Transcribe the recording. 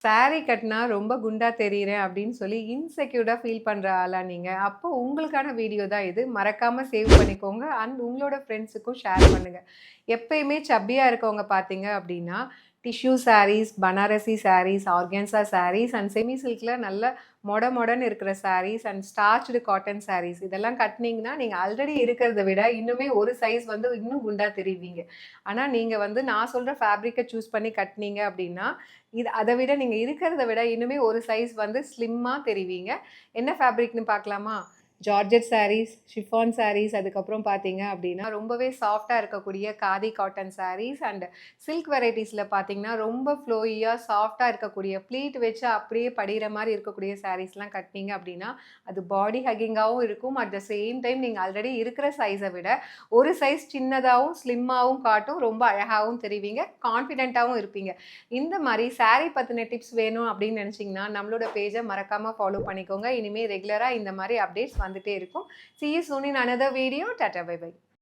Sorry கட்டினா ரொம்ப குண்டா தெரியிறேன் அப்படின்னு சொல்லி இன்செக்யூர்டா ஃபீல் பண்ற ஆளா நீங்க? அப்போ உங்களுக்கான வீடியோ தான் இது. மறக்காம சேவ் பண்ணிக்கோங்க. அண்ட் உங்களோட ஃப்ரெண்ட்ஸுக்கும் ஷேர் பண்ணுங்க. எப்பயுமே சப்பியா இருக்கவங்க பார்த்தீங்க அப்படின்னா, tissue saris, Banarasi saris, organza saris and semi சில்க்ல நல்ல மொடன்னு இருக்கிற saris and starched cotton saris இதெல்லாம் கட்டுனீங்கன்னா, நீங்க ஆல்ரெடி இருக்கிறத விட இன்னுமே ஒரு சைஸ் வந்து இன்னும் குண்டா தெரிவீங்க. ஆனா நீங்க வந்து நான் சொல்ற ஃபேப்ரிக்க சூஸ் பண்ணி கட்டுனீங்க அப்படின்னா, அத விட நீங்க இருக்கிறத விட இன்னுமே ஒரு சைஸ் வந்து ஸ்லிம்மா தெரிவீங்க. என்ன ஃபேப்ரிக்ன்னு பார்க்கலாமா? ஜார்ஜெட் சாரீஸ், ஷிஃபான் சாரீஸ், அதுக்கப்புறம் பார்த்தீங்க அப்படின்னா, ரொம்பவே சாஃப்ட்டா இருக்கக்கூடிய khadi cotton saris and silk வெரைட்டீஸ்ல பார்த்தீங்கன்னா, ரொம்ப ஃப்ளோயியா, சாஃப்ட்டா இருக்கக்கூடிய ப்ளீட் வச்சு அப்படியே படியிற மாரி இருக்கக்கூடிய சாரீஸ்லாம் கட்டினீங்க அப்படின்னா, அது பாடி ஹக்கிங்காவும் இருக்கும். அட் த சேம் டைம் நீங்க ஆல்ரெடி இருக்கிற சைஸை விட ஒரு சைஸ் சின்னதாவும், ஸ்லிம்மாவும் காட்டும். ரொம்ப அழகாவும் தெரிவீங்க. கான்ஃபிடென்ட்டாவும் இருப்பீங்க. இந்த மாரி சாரி பத்தின டிப்ஸ் வேணும் அப்படின்னு நினைச்சீங்கன்னா, நம்மளோட பேஜ மறக்காம ஃபாலோ பண்ணிக்கோங்க. இனிமே ரெகுலரா இந்த மாரி அப்டேட்ஸ் வந்துட்டே இருக்கும். See you soon in another video. Tata, bye bye.